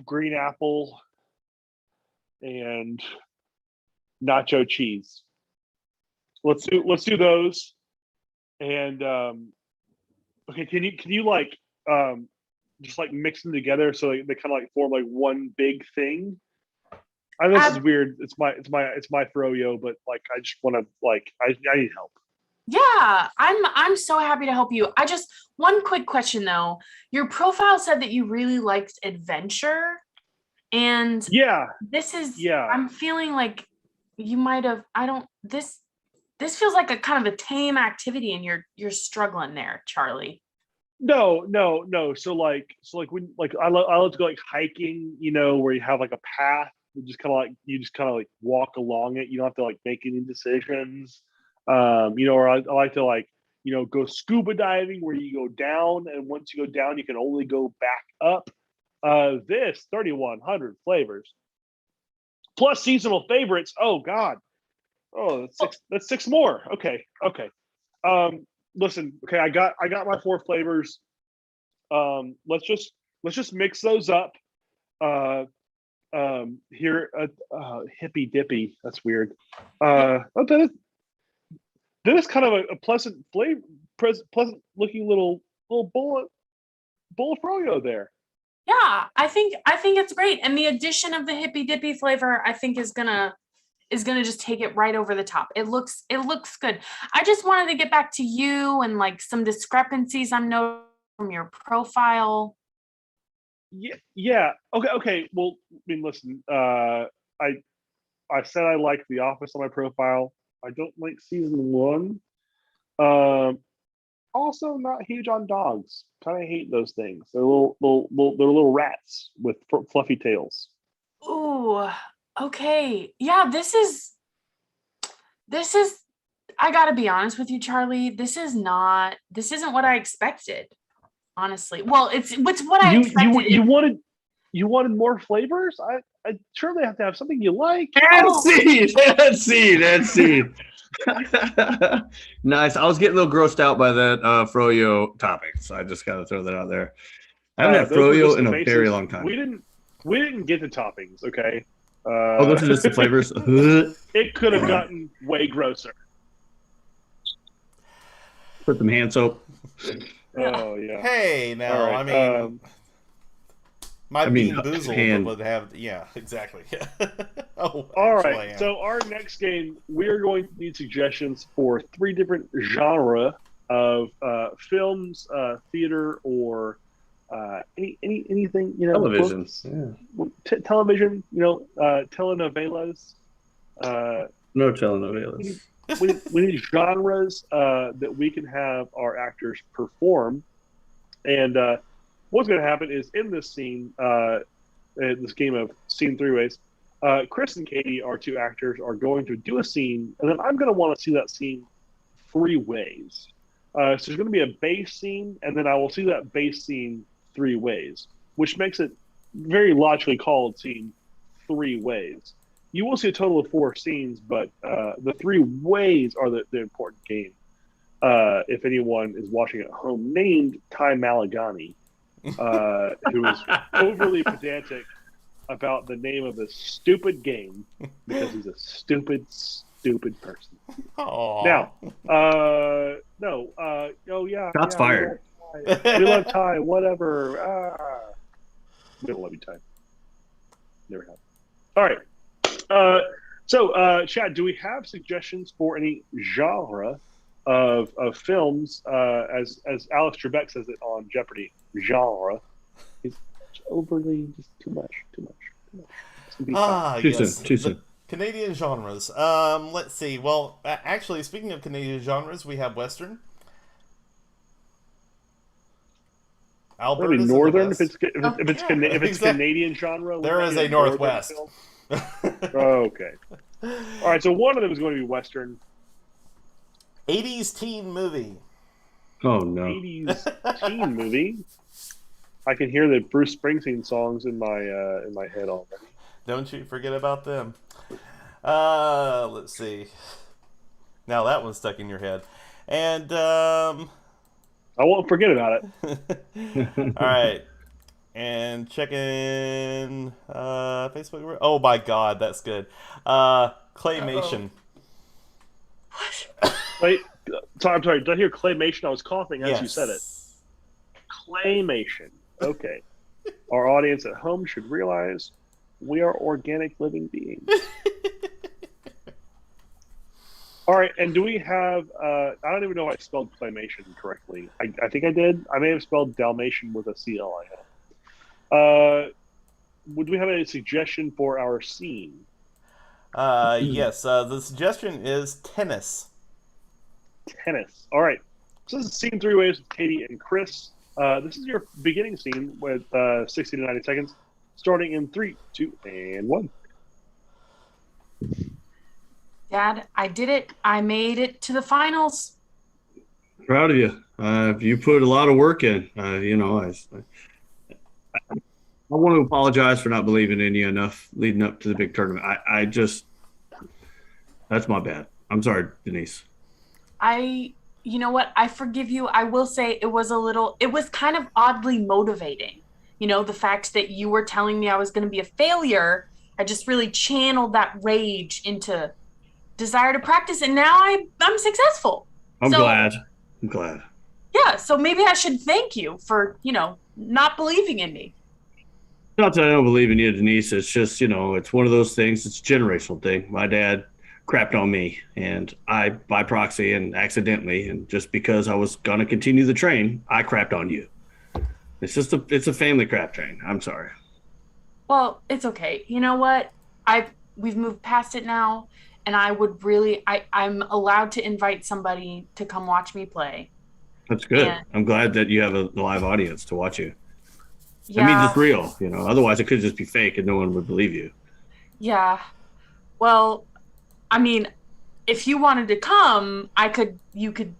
green apple, and nacho cheese. Let's do those. And okay, can you like just like mix them together so they kind of like form like one big thing? I know this is weird. It's my fro-yo, but like I just want to like I need help. Yeah, I'm so happy to help you. I just one quick question though. Your profile said that you really liked adventure, and Yeah, I'm feeling like you might have. I don't. This feels like a kind of a tame activity, and you're struggling there, Charlie. No. So like when like I love to go like hiking, you know, where you have like a path. You just kind of like walk along it. You don't have to like make any decisions. You know, or I like to like, you know, go scuba diving where you go down, and once you go down, you can only go back up. This 3,100 flavors plus seasonal favorites. Oh God. Oh, that's six more. Okay. Listen. Okay, I got my 4 flavors. Let's just mix those up. Here, hippy dippy. That's weird. That is kind of a pleasant flavor, pleasant looking little bowl of froyo there. Yeah, I think it's great, and the addition of the hippy dippy flavor, I think, is gonna just take it right over the top. It looks good. I just wanted to get back to you and like some discrepancies I'm noting from your profile. Yeah. Okay. Well, I mean, listen. I said I like The Office on my profile. I don't like season 1. Also, not huge on dogs. Kind of hate those things. They're little rats with fluffy tails. Ooh, okay. Yeah, this is. I gotta be honest with you, Charlie. This isn't what I expected. Honestly, well, it's what I expected. You wanted more flavors. I surely have to have something you like. And seed. Nice. I was getting a little grossed out by that froyo topping, so I just got to throw that out there. I haven't had froyo in a very long time. We didn't get the toppings. Okay. Those are just the flavors. It could have gotten way grosser. Put some hand soap. Oh yeah. Hey, now Right, I mean, My I mean, Bean Boozled hand. would have, yeah, exactly. Oh, All actually, I right. am. So our next game, we are going to need suggestions for 3 different genre of films, theater, or anything, Television. books, Yeah. television, telenovelas. Uh, No we telenovelas. need, we need genres that we can have our actors perform. And what's going to happen is in this scene, in this game of scene 3 ways, Chris and Katie, our 2 actors, are going to do a scene, and then I'm going to want to see that scene 3 ways. So there's going to be a base scene, and then I will see that base scene 3 ways, which makes it very logically called scene 3 ways. You will see a total of 4 scenes, but the 3 ways are the important game. If anyone is watching at home, named Ty Malagani, who is overly pedantic about the name of this stupid game because he's a stupid person. Aw. Now, no, oh yeah, Shots fired. We love Ty, whatever. We don't love you, Ty. Never have. All right. So, Chad, do we have suggestions for any genre of films? As Alex Trebek says it on Jeopardy, genre. It's overly just too much. Ah, Too yes. soon. Too soon. Canadian genres. Let's see. Well, actually, speaking of Canadian genres, we have Western. Alberta's Maybe in the northern West. if it's Exactly. Canadian genre. There is a northern Northwest. film. Okay. All right. So one of them is going to be Western. 80s teen movie. Oh no. 80s teen movie. I can hear the Bruce Springsteen songs in my head already. Don't you forget about them. Let's see. Now that one's stuck in your head. And I won't forget about it. all right. And checking Facebook. Oh my God, that's good. Claymation. Wait, I'm sorry. Did I hear claymation? I was coughing as you said it. Yes. Claymation. Okay. Our audience at home should realize we are organic living beings. All right, and do we have? I don't even know if I spelled claymation correctly. I think I did. I may have spelled Dalmatian with a CLI. Would we have a suggestion for our scene? Yes. The suggestion is tennis. Tennis. All right. So this is scene 3 ways with Katie and Chris. This is your beginning scene with 60 to 90 seconds, starting in 3, 2, and 1. Dad, I did it. I made it to the finals. Proud of you. You put a lot of work in. I want to apologize for not believing in you enough leading up to the big tournament. I just, that's my bad. I'm sorry, Denise. You know what? I forgive you. I will say it was kind of oddly motivating. The fact that you were telling me I was going to be a failure, I just really channeled that rage into desire to practice, and now I'm successful. I'm glad. Yeah, so maybe I should thank you for, not believing in me. Not that I don't believe in you, Denise. It's just, it's one of those things. It's a generational thing. My dad crapped on me, and I, by proxy and accidentally, and just because I was going to continue the train, I crapped on you. It's a family crap train. I'm sorry. Well, it's okay. You know what? We've moved past it now, and I would really, I'm allowed to invite somebody to come watch me play. That's good. And I'm glad that you have a live audience to watch you. yeah, It means it's real, Otherwise, it could just be fake, and no one would believe you. yeah. Well, I mean, if you wanted to come, you could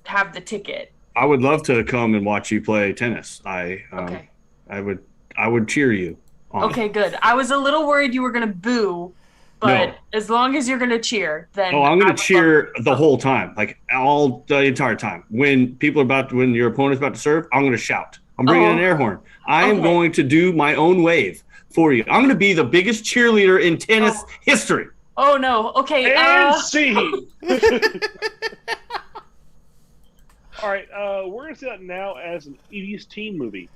have the ticket. I would love to come and watch you play tennis. Okay. I would cheer you on. Okay, good. I was a little worried you were going to boo, but No. as long as you're going to cheer, then Oh, I'm I going would to cheer love- the whole time, like the entire time. When your opponent's about to serve, I'm going to shout. I'm bringing an air horn. I am Okay. going to do my own wave for you. I'm going to be the biggest cheerleader in tennis history. Oh no. Okay. And scene. All right, we're going to see that now as an 80s teen movie.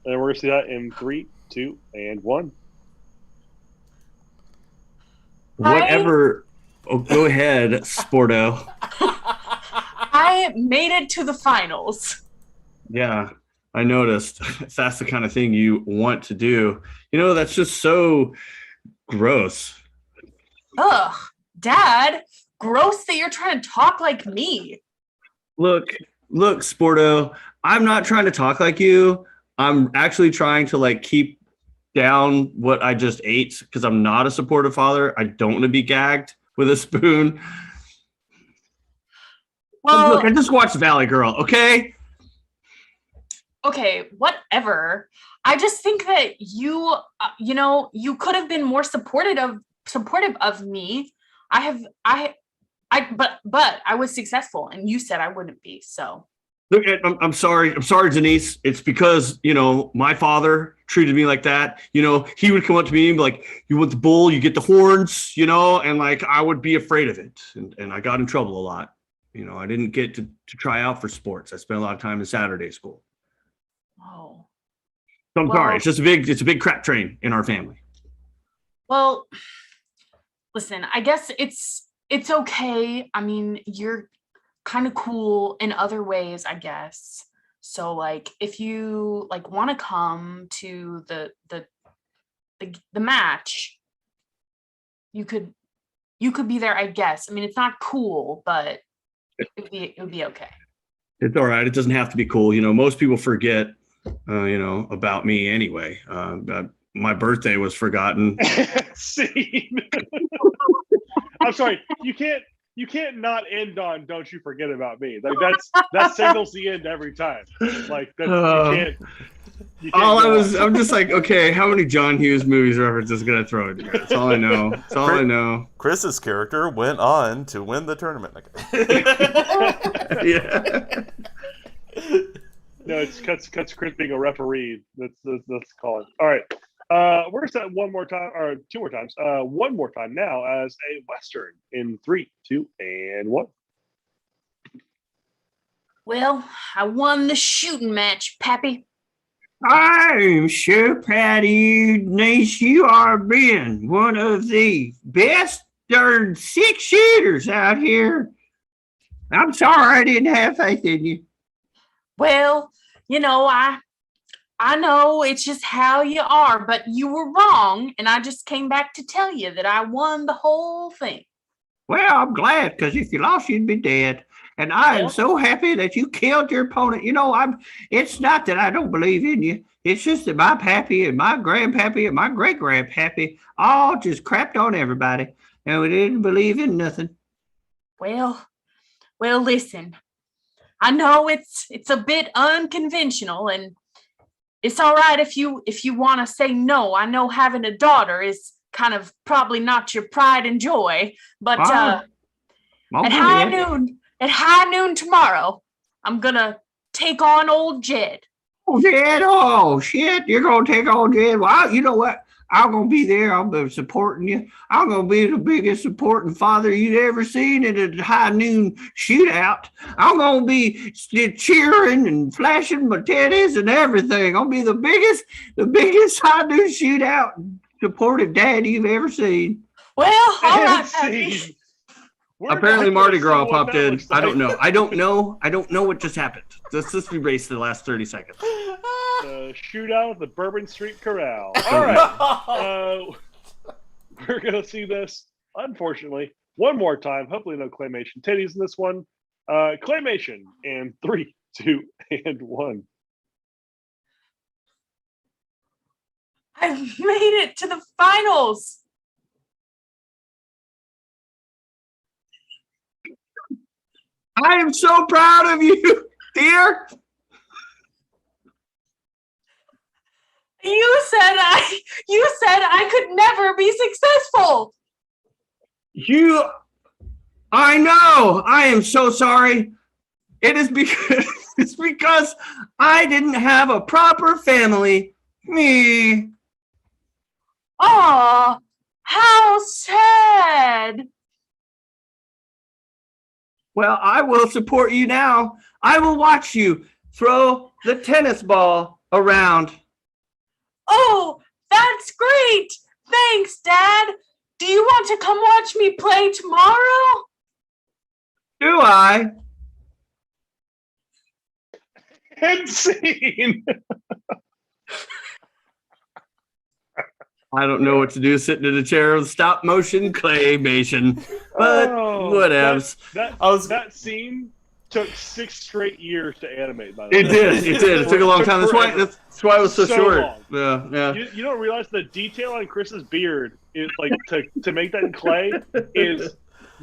And we're going to see that in 3, 2, and 1. Whatever. Oh, go ahead, Sporto. I made it to the finals. Yeah, I noticed. If that's the kind of thing you want to do, that's just so gross. Ugh, Dad, gross that you're trying to talk like me. Look, Sporto, I'm not trying to talk like you. I'm actually trying to keep down what I just ate because I'm not a supportive father. I don't want to be gagged with a spoon. Well, look, I just watched Valley Girl, okay? Okay, whatever. I just think that you could have been more supportive of me. But I was successful, and you said I wouldn't be. So Look, I'm sorry, Denise. It's because my father treated me like that. He would come up to me and be like, "You want the bull? You get the horns." And I would be afraid of it, and I got in trouble a lot. I didn't get to try out for sports. I spent a lot of time in Saturday school. Oh. So I'm sorry. It's a big crap train in our family. Well, listen, I guess it's okay. I mean, you're kind of cool in other ways, I guess. So if you want to come to the match, you could be there, I guess. I mean, it's not cool, but it would be okay. It's all right. It doesn't have to be cool. Most people forget about me anyway. My birthday was forgotten. See, I'm sorry. You can't not end on "Don't you forget about me." That signals the end every time. You can't. I'm just okay, how many John Hughes movies references gonna throw in here? That's all I know. That's all I know. Chris's character went on to win the tournament. Yeah. No, it's cuts Chris being a referee. That's call it. All right. We're gonna set one more time, or two more times. One more time now as a Western in 3, 2, and 1. Well, I won the shooting match, Pappy. I'm so proud of you, Denise. You are being one of the best 6 shooters out here. I'm sorry I didn't have faith in you. Well, I know it's just how you are, but you were wrong, and I just came back to tell you that I won the whole thing. Well, I'm glad, because if you lost, you'd be dead. And I am so happy that you killed your opponent. It's not that I don't believe in you. It's just that my pappy and my grandpappy and my great-grandpappy all just crapped on everybody, and we didn't believe in nothing. Well, listen. I know it's a bit unconventional, and it's all right if you want to say no. I know having a daughter is kind of probably not your pride and joy, but at high noon tomorrow, I'm gonna take on old Jed. Oh, Jed! Oh, shit! You're gonna take on Jed? Well, you know what? I'm gonna be there. I'm gonna be supporting you. I'm gonna be the biggest supporting father you'd ever seen at a high noon shootout. I'm gonna be cheering and flashing my teddies and everything. I'm gonna be the biggest high noon shootout supportive dad you've ever seen. Well, all right, Pappy. Apparently Mardi Gras popped in. Like. I don't know what just happened. Let's just erase the last 30 seconds. The shootout at the Bourbon Street Corral. All right. We're going to see this, unfortunately, one more time. Hopefully no claymation titties in this one. Claymation in 3, 2, and 1. I've made it to the finals. I am so proud of you, dear. You said I could never be successful. I know. I am so sorry. It's because I didn't have a proper family. Me. Aw, how sad. Well, I will support you now. I will watch you throw the tennis ball around Oh, that's great. Thanks, Dad. Do you want to come watch me play tomorrow? Do I? End scene. I don't know what to do sitting in a chair with stop motion claymation, but whatevs. That scene took 6 straight years to animate. By the way, It did. It took a long time. That's why it was so short. Long. Yeah. You don't realize the detail on Chris's beard is like to make that in clay is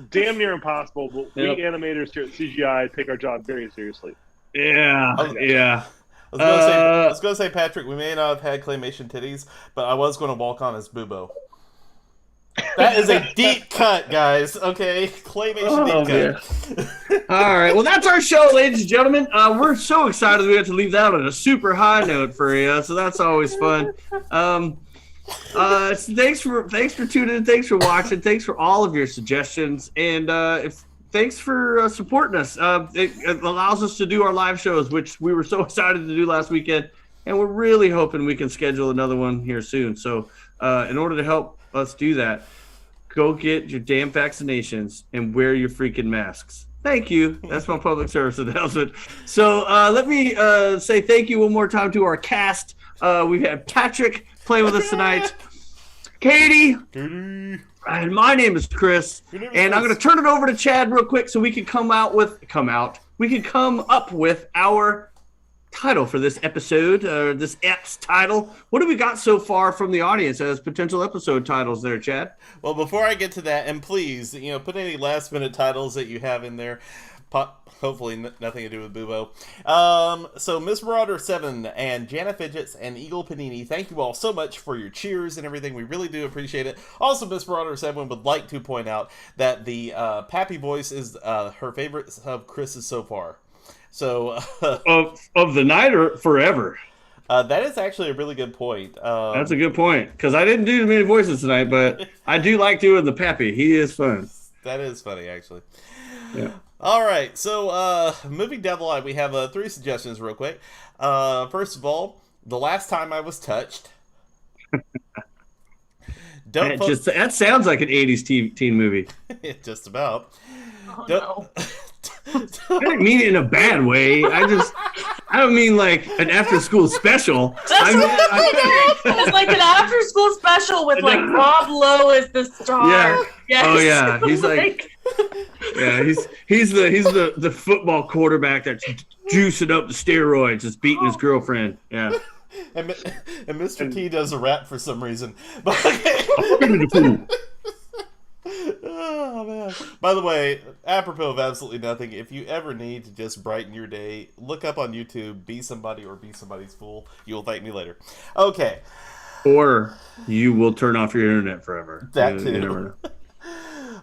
damn near impossible. But we animators here at CGI take our job very seriously. Yeah. I was gonna say, Patrick, we may not have had claymation titties, but I was gonna walk on as Bubo. That is a deep cut, guys. Okay, claymation deep cut. All right, well, that's our show, ladies and gentlemen. We're so excited we have to leave that on a super high note for you, so that's always fun. Thanks for tuning in, thanks for watching, thanks for all of your suggestions, and thanks for supporting us. It allows us to do our live shows, which we were so excited to do last weekend, and we're really hoping we can schedule another one here soon. So in order to help us do that, go get your damn vaccinations and wear your freaking masks. Thank you. That's my public service announcement. So let me say thank you one more time to our cast. We've had Patrick playing with us tonight, Katie, and my name is Chris. And I'm going to turn it over to Chad real quick so we can come up with our title for this episode, this Ep's title. What have we got so far from the audience as potential episode titles there, Chad? Well, before I get to that, and please, put any last minute titles that you have in there. Hopefully nothing to do with Bubo. So Miss Marauder 7 and Jana Fidgets and Eagle Panini, thank you all so much for your cheers and everything. We really do appreciate it. Also, Miss Marauder 7 would like to point out that the Pappy voice is her favorite of Chris's so far. So of the night or forever? That is actually a really good point. That's a good point, because I didn't do many voices tonight, but I do like doing the Pappy. He is fun. That is funny, actually. Yeah. All right, so moving down the line, we have 3 suggestions real quick. First of all, The Last Time I Was Touched. That sounds like an 80s teen movie. Just about. Oh, no. I didn't mean it in a bad way. I don't mean like an after-school special. It's like an after-school special with like Rob Lowe as the star. Yeah. Yes. Oh yeah. He's like, yeah. He's the football quarterback that's juicing up the steroids, that's beating his girlfriend. Yeah. And Mr. T does a rap for some reason. Oh man! By the way, apropos of absolutely nothing, if you ever need to just brighten your day, look up on YouTube "Be Somebody" or "Be Somebody's Fool." You will thank me later. Okay. Or you will turn off your internet forever. That too. You never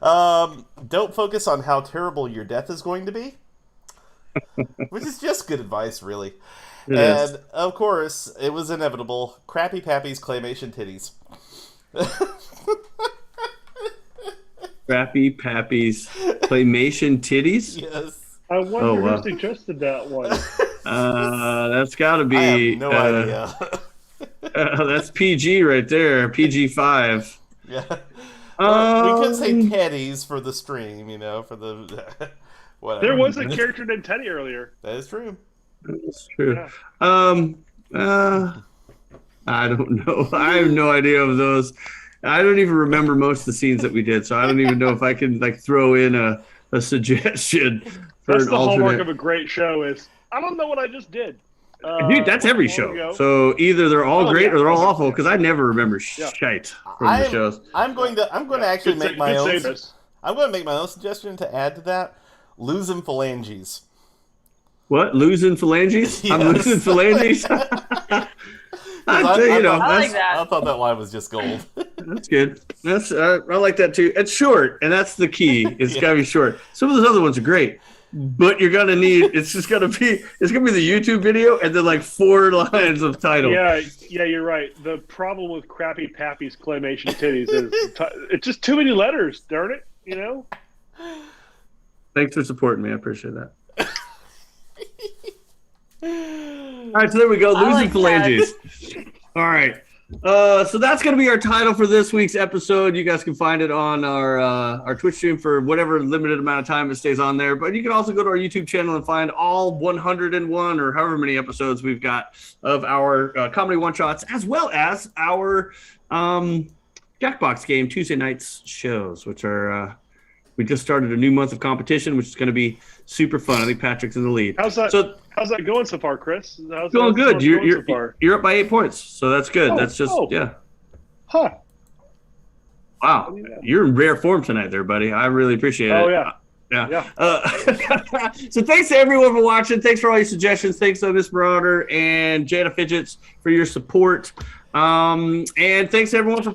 know. Don't focus on how terrible your death is going to be, which is just good advice, really. It is. Of course, it was inevitable. Crappy Pappy's claymation titties. Crappy Pappy's claymation titties? Yes. I wonder who suggested that one. That's got to be. I have no idea. That's PG right there. PG-5. Yeah. Well, we could say Teddy's for the stream, for the whatever. There was a character named Teddy earlier. That is true. That's true. Yeah. I don't know. I have no idea of those. I don't even remember most of the scenes that we did, so I don't even know if I can throw in a suggestion for That's an the alternate. hallmark of a great show is I don't know what I just did. Dude, that's every show. So either they're all great or they're all awful, because I never remember shite from the shows. I'm going to actually make my own. I'm going to make my own suggestion to add to that. Losin Phalanges. What? Losing Phalanges? Yes. I'm losing Phalanges? I like that. I thought that line was just gold. That's good. I like that too. It's short, and that's the key. It's got to be short. Some of those other ones are great, but you're gonna need. It's gonna be the YouTube video and then 4 lines of title. Yeah, you're right. The problem with Crappy Pappy's claymation titties is it's just too many letters. Darn it, Thanks for supporting me. I appreciate that. All right, so there we go. Losing Phalanges. All right. So that's going to be our title for this week's episode. You guys can find it on our Twitch stream for whatever limited amount of time it stays on there. But you can also go to our YouTube channel and find all 101 or however many episodes we've got of our comedy one-shots, as well as our Jackbox game Tuesday nights shows, which are we just started a new month of competition, which is going to be super fun. I think Patrick's in the lead. How's that going so far, Chris? How's Going good. so far? You're up by 8 points, so that's good. That's just yeah. Huh. Wow, you're in rare form tonight, there, buddy. I really appreciate it. Oh yeah. Yeah. So thanks to everyone for watching. Thanks for all your suggestions. Thanks to Miss Marauder and Jana Fidgets for your support. And thanks to everyone for